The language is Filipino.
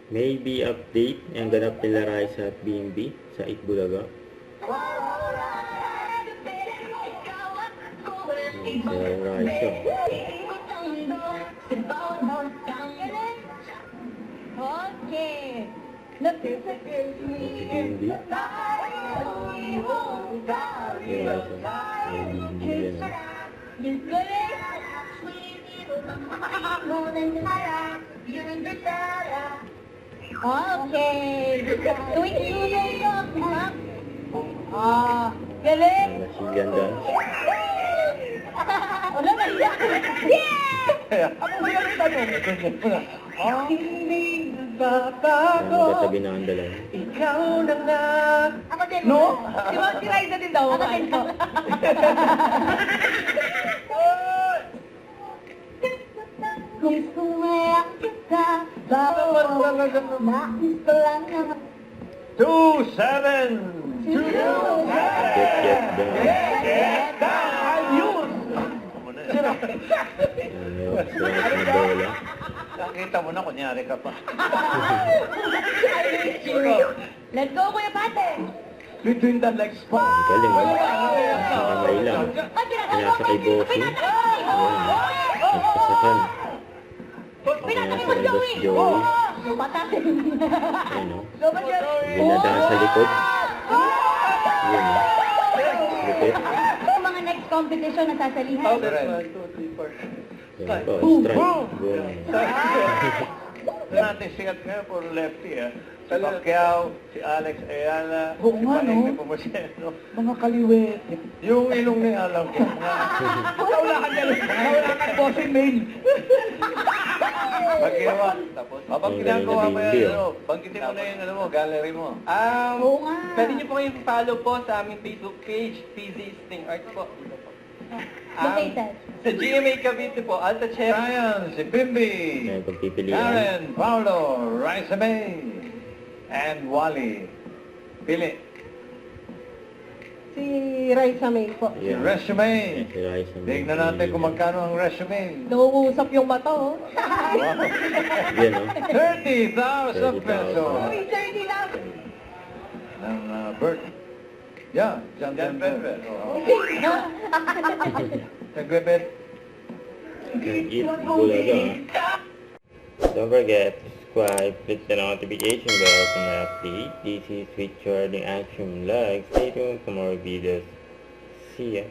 Maybe update ang ganap nila Raisa at BMB sa Itbulaga. Si Raisa. Okay. Si BMB. Si Raisa. May BMB yan. Okay. Tuwing sunog ko. Galing. Nasigan dance. Wala na iya. Yeah! Ako ba yung tanong? Ang hindi Ang nagbabago, katabi na ang dalan. ikaw na nga. Ako din. No? Di ba si Raisa din daw? Ako din. Kung sumaya kita, bawat nais ko lang naman. 2-7! Get down. Ayun! May na bola. Nakita mo na, kunyari ka pa. Let's go, Kuya Pate! Between the legs pa. Ang galing. Sa kamay lang. Pinasa kay Bossing. Ayan. Nagpasakan. Pinasa kay Boss Joey. Patatin. Ayan o. Go ba, Joey? Binadaan sa likod. Ayan o. Lupit. Yung mga next competition na sasalihan. Ayan po. Strike. Goal. Natin sikat ngayon for lefty, ha? Si Pacquiao, si Alex Ayala, Oo si nga, no? Paeng Nepomuceno. Mga kaliwet. Yung ilong na alam ko. Wala ka dyan. Wala ka bossing main. Pagkiwa. Tapos, habang Ang ginagawa galing mo na yan, video. ano, banggitin mo na yung ano mo, gallery mo. Oo nga. Pwede niyo po kayong follow po sa aming Facebook page, PZ Sting Art po. Dito po. Located. Sa GMA Cavite po, Alta Chef. Ryan, si Bimby, Ayan, pagpipilian. Karen, Paolo, Raisa May, and Wally. Pili. Si Raisa May po. Si Ayan. resume. Ayan, si Raisa. Tignan natin kung magkano ang resume. Nauusap yung mata, oh. Wow. Yan o. 30,000 pesos. Uy, 30 lang. Ng Bert. Yeah, John Denver. Nagbebet. Itbulaga. Don't forget to subscribe, click the notification bell for my update. This is Switch Charging Action Vlog. Stay tuned for more videos. See ya.